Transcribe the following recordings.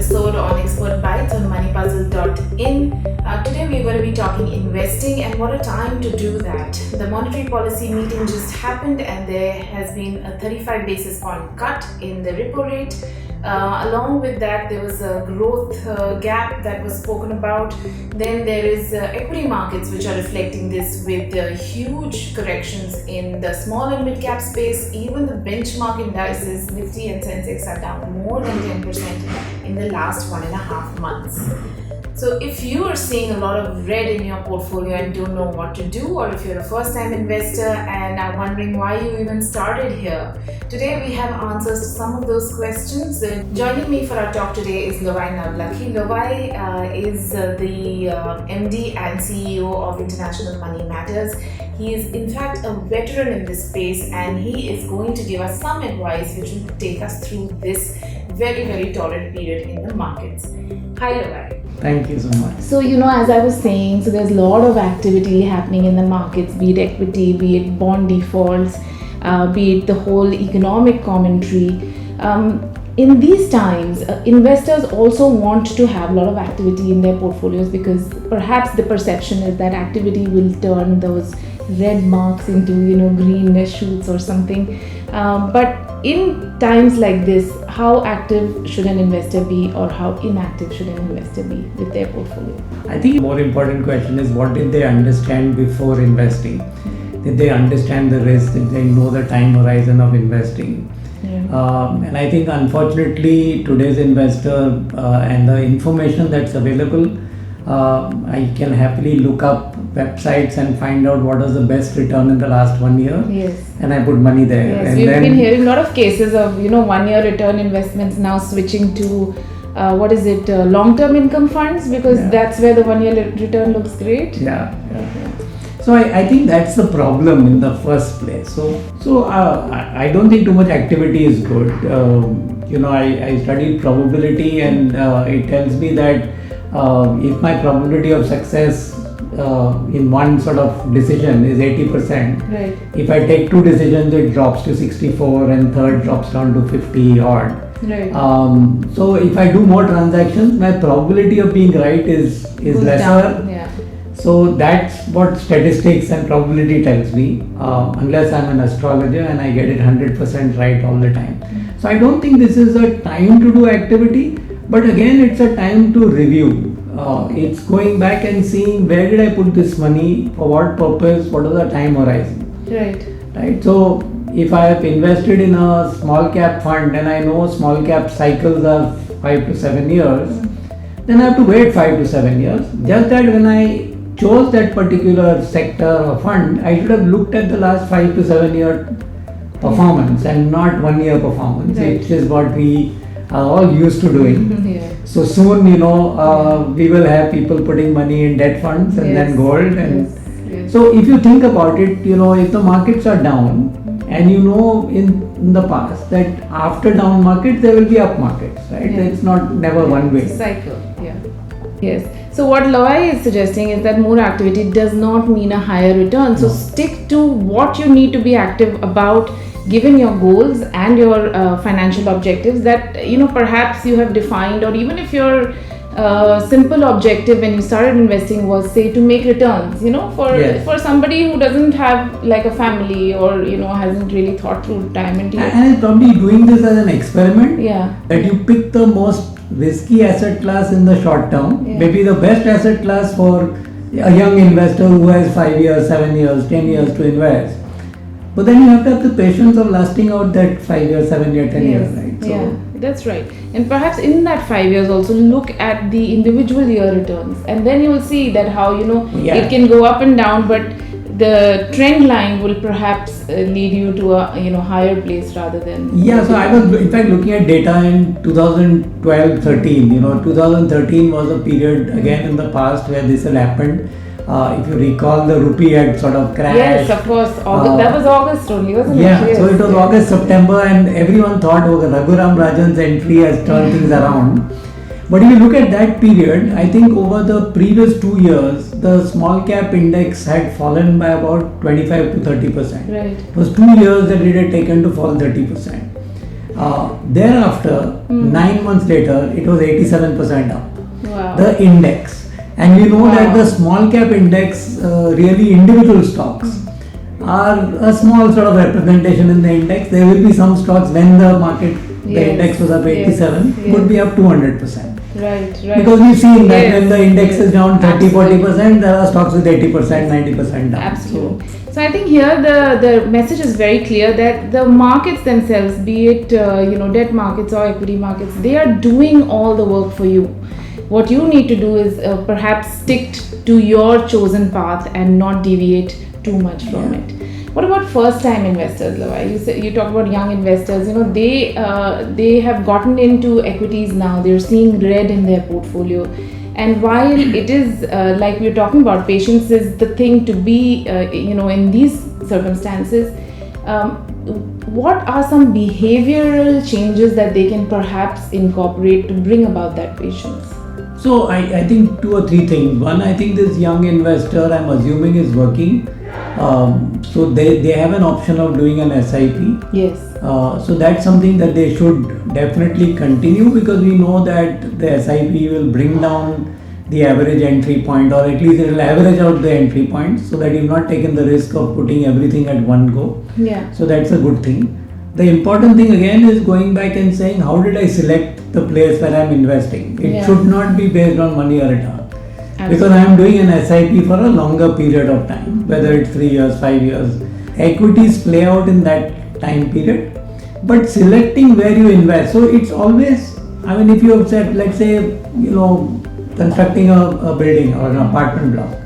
episode on Expert Bites on moneypuzzle.in. Today we're going to be talking investing, and what a time to do that. The monetary policy meeting just happened and there has been a 35 basis point cut in the repo rate. Along with that, there was a growth gap that was spoken about. Then there is equity markets which are reflecting this with huge corrections in the small and mid cap space. Even the benchmark indices, Nifty and Sensex, are down more than 10% in the last 1.5 months. So if you are seeing a lot of red in your portfolio and don't know what to do, or if you're a first-time investor and are wondering why you even started here, today we have answers to some of those questions. Joining me for our talk today is Lovaii Navlakhi. Lovaii is the MD and CEO of International Money Matters. He is in fact a veteran in this space, and he is going to give us some advice which will take us through this very, very torrid period in the markets. Hi Lovaii. Thank you so much. So, as I was saying, so there's a lot of activity happening in the markets, be it equity, be it bond defaults, be it the whole economic commentary. In these times, investors also want to have a lot of activity in their portfolios, because perhaps the perception is that activity will turn those red marks into, green shoots or something. But in times like this, how active should an investor be, or how inactive should an investor be with their portfolio? I think the more important question is, what did they understand before investing? Did they understand the risk? Did they know the time horizon of investing? Yeah. And I think unfortunately today's investor and the information that's available, I can happily look up websites and find out what was the best return in the last 1 year. Yes. And I put money there. Yes, and we've been hearing a lot of cases of 1 year return investments now switching to long-term income funds, because that's where the 1 year return looks great. Yeah. So I think that's the problem in the first place. So I don't think too much activity is good. I studied probability, and it tells me that if my probability of success in one sort of decision is 80%, right. If I take two decisions, it drops to 64, and third drops down to 50 odd. Right. So if I do more transactions, my probability of being right is lesser. Down. Yeah. So that's what statistics and probability tells me, unless I'm an astrologer and I get it 100% right all the time. So I don't think this is a time to do activity, but again, it's a time to review. It's going back and seeing, where did I put this money, for what purpose, what is the time horizon. Right. So if I have invested in a small cap fund and I know small cap cycles are 5 to 7 years, then I have to wait 5 to 7 years. Just that when I chose that particular sector or fund, I should have looked at the last 5 to 7 year performance and not 1 year performance, which is what we are all used to doing. Yeah. So soon, we will have people putting money in debt funds and then gold. And so if you think about it, if the markets are down, and in the past that after down markets there will be up markets, right? Yeah. It's not never one way. It's a cycle. Yeah. Yes. So what Lovaii is suggesting is that more activity does not mean a higher return. So stick to what you need to be active about, given your goals and your financial objectives that perhaps you have defined, or even if your simple objective when you started investing was, say, to make returns, for somebody who doesn't have like a family, or hasn't really thought through retirement yet. And is probably doing this as an experiment. Yeah. That you pick the most risky asset class in the short term, maybe the best asset class for a young investor who has 5 years, 7 years, 10 years to invest. But then you have to have the patience of lasting out that 5 years, 7 years, 10 years, right? So that's right. And perhaps in that 5 years also look at the individual year returns, and then you will see that how it can go up and down, but the trend line will perhaps lead you to a higher place rather than. Yeah, so I was in fact looking at data in 2012-13. 2013 was a period again in the past where this had happened. If you recall, the rupee had sort of crashed. Yes, of course. That was August only, wasn't it? Yeah, so it was August, September, and everyone thought, Raghuram Rajan's entry has turned things around. But if you look at that period, I think over the previous 2 years, the small cap index had fallen by about 25 to 30%. Right. It was 2 years that it had taken to fall 30%. Thereafter, 9 months later, it was 87% up. Wow. The index. And we know Wow. that the small cap index, really individual stocks, are a small sort of representation in the index. There will be some stocks when the market, the Yes, index was up yes, 87, yes. could be up 200%. Right, right. Because we've seen that Yes, when the index yes, is down 30, absolutely. 40%, there are stocks with 80%, 90% down. Absolutely. So I think here the message is very clear that the markets themselves, be it debt markets or equity markets, they are doing all the work for you. What you need to do is perhaps stick to your chosen path and not deviate too much from it. What about first-time investors, Lovaii? You talk about young investors. They have gotten into equities now. They're seeing red in their portfolio. And while it is like we're talking about, patience is the thing to be, in these circumstances. What are some behavioral changes that they can perhaps incorporate to bring about that patience? So I think 2 or 3 things. One, I think this young investor, I'm assuming, is working. So they have an option of doing an SIP. Yes. So that's something that they should definitely continue, because we know that the SIP will bring down the average entry point, or at least it will average out the entry points, so that you've not taken the risk of putting everything at one go. Yeah. So that's a good thing. The important thing again is going back and saying, how did I select the place where I'm investing? It should not be based on 1 year return. Because I am doing an SIP for a longer period of time, whether it's 3 years, 5 years. Equities play out in that time period. But selecting where you invest, so it's always, if you have said, let's say, constructing a building or an apartment block,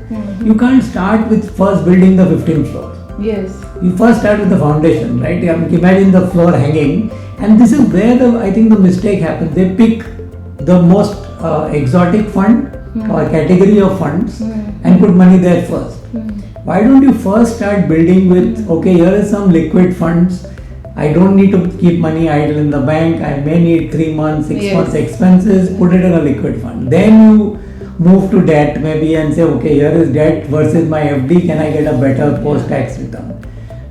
you can't start with first building the 15th floor. Yes. You first start with the foundation, right? Imagine the floor hanging, and this is where I think the mistake happens. They pick the most exotic fund or category of funds and put money there first. Why don't you first start building with, okay, here is some liquid funds. I don't need to keep money idle in the bank. I may need 3 months, 6 months expenses. Put it in a liquid fund. Then you move to debt maybe and say, okay, here is debt versus my FD. Can I get a better post-tax return?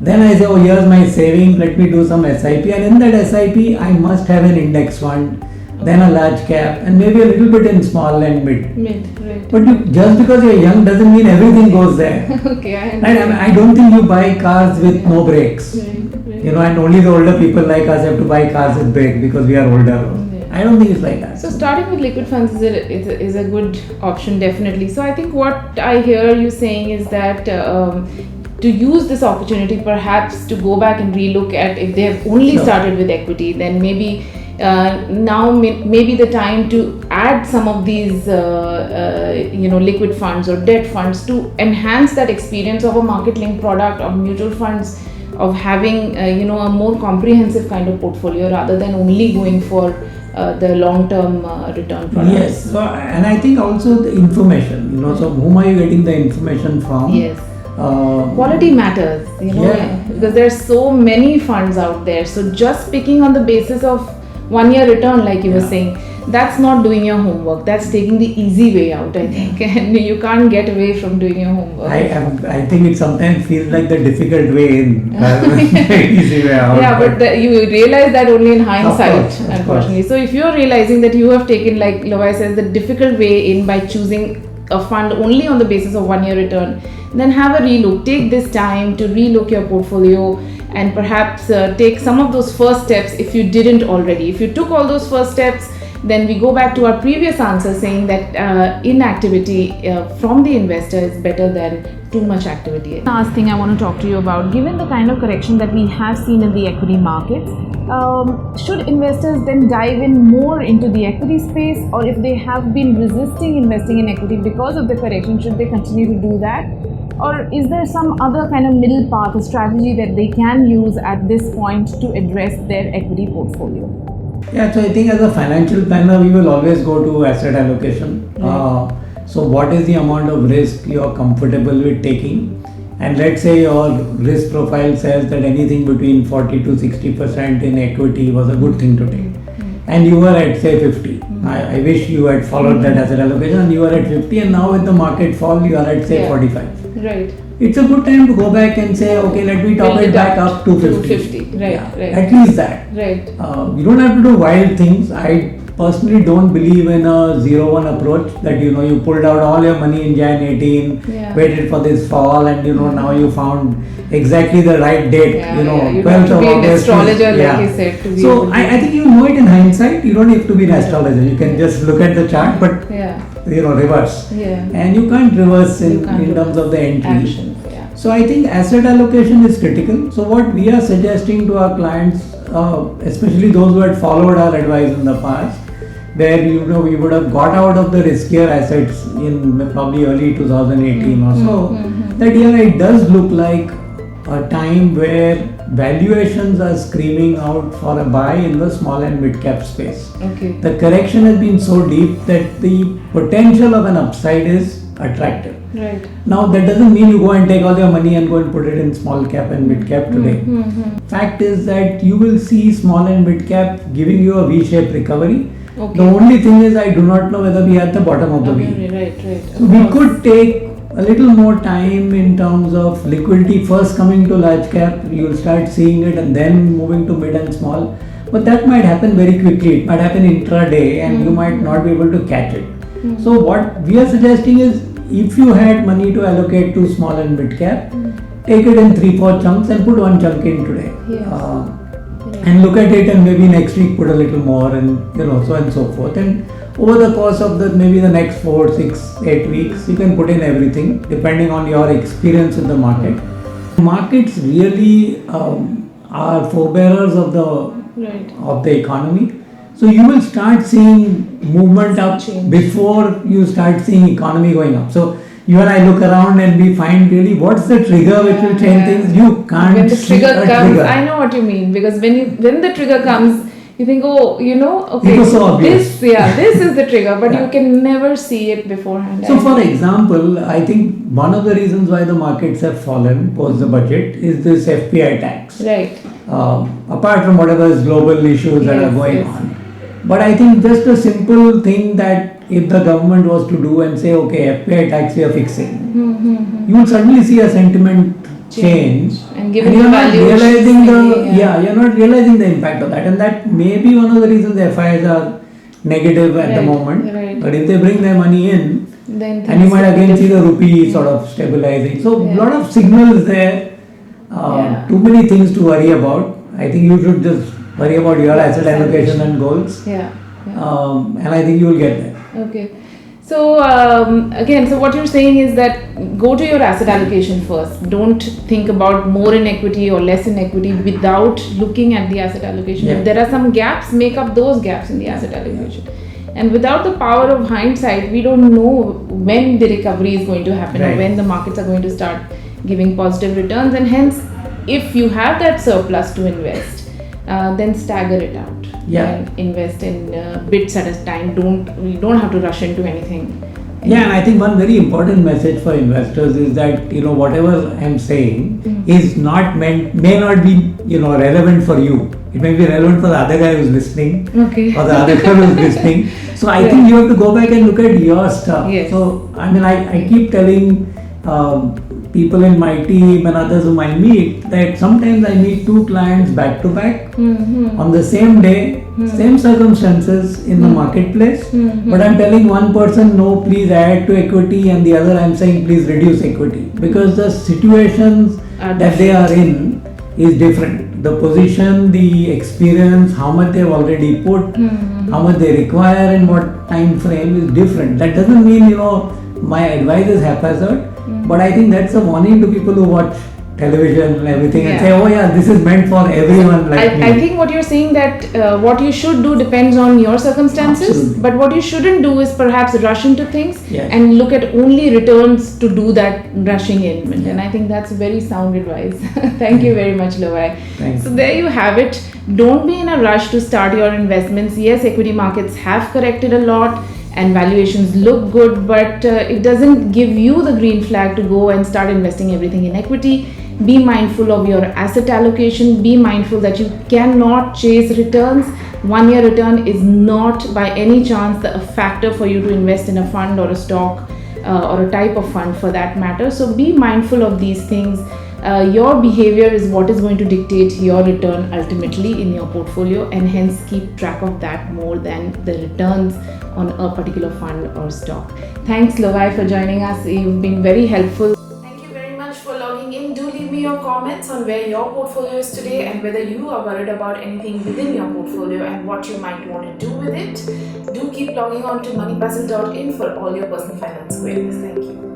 Then I say, oh, here's my savings. Let me do some SIP. And in that SIP, I must have an index fund, then a large cap, and maybe a little bit in small and mid. Right. But just because you're young doesn't mean everything goes there. Okay, I Right? understand. I don't think you buy cars with no brakes. Right. And only the older people like us have to buy cars with brake because we are older. I don't think it's like that. So starting with liquid funds is a good option, definitely. So I think what I hear you saying is that to use this opportunity, perhaps to go back and relook at, if they have only started with equity, then maybe now may be the time to add some of these liquid funds or debt funds to enhance that experience of a market linked product or mutual funds, of having a more comprehensive kind of portfolio rather than only going for the long term return products. Yes, and I think also the information, so whom are you getting the information from? Yes. Quality matters, because there are so many funds out there. So just picking on the basis of 1 year return, like you were saying, that's not doing your homework. That's taking the easy way out, I think. And you can't get away from doing your homework. I think it sometimes feels like the difficult way in, the easy way out. Yeah, but you realize that only in hindsight, of unfortunately. course. So if you're realizing that you have taken, like Lovaii says, the difficult way in by choosing a fund only on the basis of 1 year return, then have a relook. Take this time to relook your portfolio and perhaps take some of those first steps if you didn't already. If you took all those first steps, then we go back to our previous answer saying that inactivity from the investor is better than too much activity. Last thing I want to talk to you about, given the kind of correction that we have seen in the equity markets, should investors then dive in more into the equity space, or if they have been resisting investing in equity because of the correction, should they continue to do that? Or is there some other kind of middle path, a strategy that they can use at this point to address their equity portfolio? Yeah, so I think as a financial planner, we will always go to asset allocation. So what is the amount of risk you are comfortable with taking? And let's say your risk profile says that anything between 40 to 60% in equity was a good thing to take. And you were at say 50. I wish you had followed that asset allocation, and you are at 50, and now with the market fall you are at say 45. Right. it's a good time to go back and say, okay, let me top Build it it back up up to 50. 250, right, right. At least that. Right. You don't have to do wild things. I personally don't believe in a 0-1 approach that you pulled out all your money in Jan 18, Yeah. waited for this fall, and now you found exactly the right date. Yeah, You yeah. You 12th have to of be an August is- astrologer, like yeah. you said, to be So able to- I think you know it in hindsight. You don't have to be an astrologer. You can just look at the chart, but Yeah. reverse. Yeah. And you can't reverse You in, can't in terms of the entry. Actions, yeah. So I think asset allocation is critical. So what we are suggesting to our clients, especially those who had followed our advice in the past, where we would have got out of the riskier assets in probably early 2018 or so, that it does look like a time where valuations are screaming out for a buy in the small and mid cap space. Okay. The correction has been so deep that the potential of an upside is attractive. Right. Now that doesn't mean you go and take all your money and go and put it in small cap and mid cap today. Fact is that you will see small and mid cap giving you a V-shaped recovery. Okay. The only thing is I do not know whether we are at the bottom of the Okay, V. right. So we could take a little more time in terms of liquidity first coming to large cap, you will start seeing it, and then moving to mid and small. But that might happen very quickly. It might happen intraday and you might not be able to catch it. So what we are suggesting is, if you had money to allocate to small and mid cap, take it in 3-4 chunks and put one chunk in today. Yes. And look at it, and maybe next week put a little more, and so and so forth. And over the course of maybe the next 4, 6, 8 weeks, you can put in everything depending on your experience in the market. Markets really are forebearers of the economy. So you will start seeing movement up Change. before you start seeing economy going up. So you and I look around and we find really what's the trigger which will change things. You can't When the see trigger a comes, trigger. I know what you mean, because when the trigger comes, you think, okay, It was so obvious. this is the trigger, but Yeah. you can never see it beforehand. So for example, I think one of the reasons why the markets have fallen post the budget is this FPI tax. Right. Apart from whatever is global issues that are Yes, going yes. on. But I think just a simple thing that if the government was to do and say, okay, FPI tax we are fixing, you will suddenly see a sentiment change. And given you're the not valuations, realizing maybe, you're not realizing the impact of that. And that may be one of the reasons the FIs are negative at the Right, moment. right. But if they bring their money in, Then and you things might will be again see the different. rupee sort of stabilizing. So a Yeah. lot of signals there. Yeah. Too many things to worry about. I think you should just worry about your asset allocation and goals. Yeah. And I think you will get there. Okay. So again, so what you're saying is that go to your asset allocation first. Don't think about more in equity or less in equity without looking at the asset allocation. Yeah. If there are some gaps, make up those gaps in the asset allocation. And without the power of hindsight, we don't know when the recovery is going to happen or Right. when the markets are going to start giving positive returns. And hence, if you have that surplus to invest, then stagger it out. Yeah. And invest in bits at a time. You don't have to rush into anything. Yeah, and I think one very important message for investors is that whatever I'm saying is may not be relevant for you. It may be relevant for the other guy who's listening, Okay. or the other girl who's listening. So I think you have to go back and look at your stuff. Yes. So I mean, I keep telling people in my team and others whom I meet that sometimes I meet 2 clients back to back on the same day, same circumstances in the marketplace, but I'm telling one person, no, please add to equity, and the other I'm saying, please reduce equity, because the situations that they are in is different. The position, the experience, how much they've already put, how much they require and what time frame is different. That doesn't mean my advice is haphazard, but I think that's a warning to people who watch television and everything and say, oh yeah, this is meant for everyone like me. I think what you're saying that what you should do depends on your circumstances. Absolutely. But what you shouldn't do is perhaps rush into things Yes. and look at only returns to do that rushing in. And I think that's very sound advice. Thank you very much, Lovaii. Thanks. So there you have it. Don't be in a rush to start your investments. Yes, equity markets have corrected a lot and valuations look good, but it doesn't give you the green flag to go and start investing everything in equity. Be mindful of your asset allocation. Be mindful that you cannot chase returns. 1 year return is not by any chance a factor for you to invest in a fund or a stock. or a type of fund for that matter. So be mindful of these things. Your behavior is what is going to dictate your return ultimately in your portfolio, and hence keep track of that more than the returns on a particular fund or stock. Thanks, Lovaii, for joining us. You've been very helpful. Thank you very much for logging in. Do leave me your comments on where your portfolio is today and whether you are worried about anything within your portfolio and what you might want to do with it. Do keep logging on to moneypuzzle.in for all your personal finance queries. Thank you.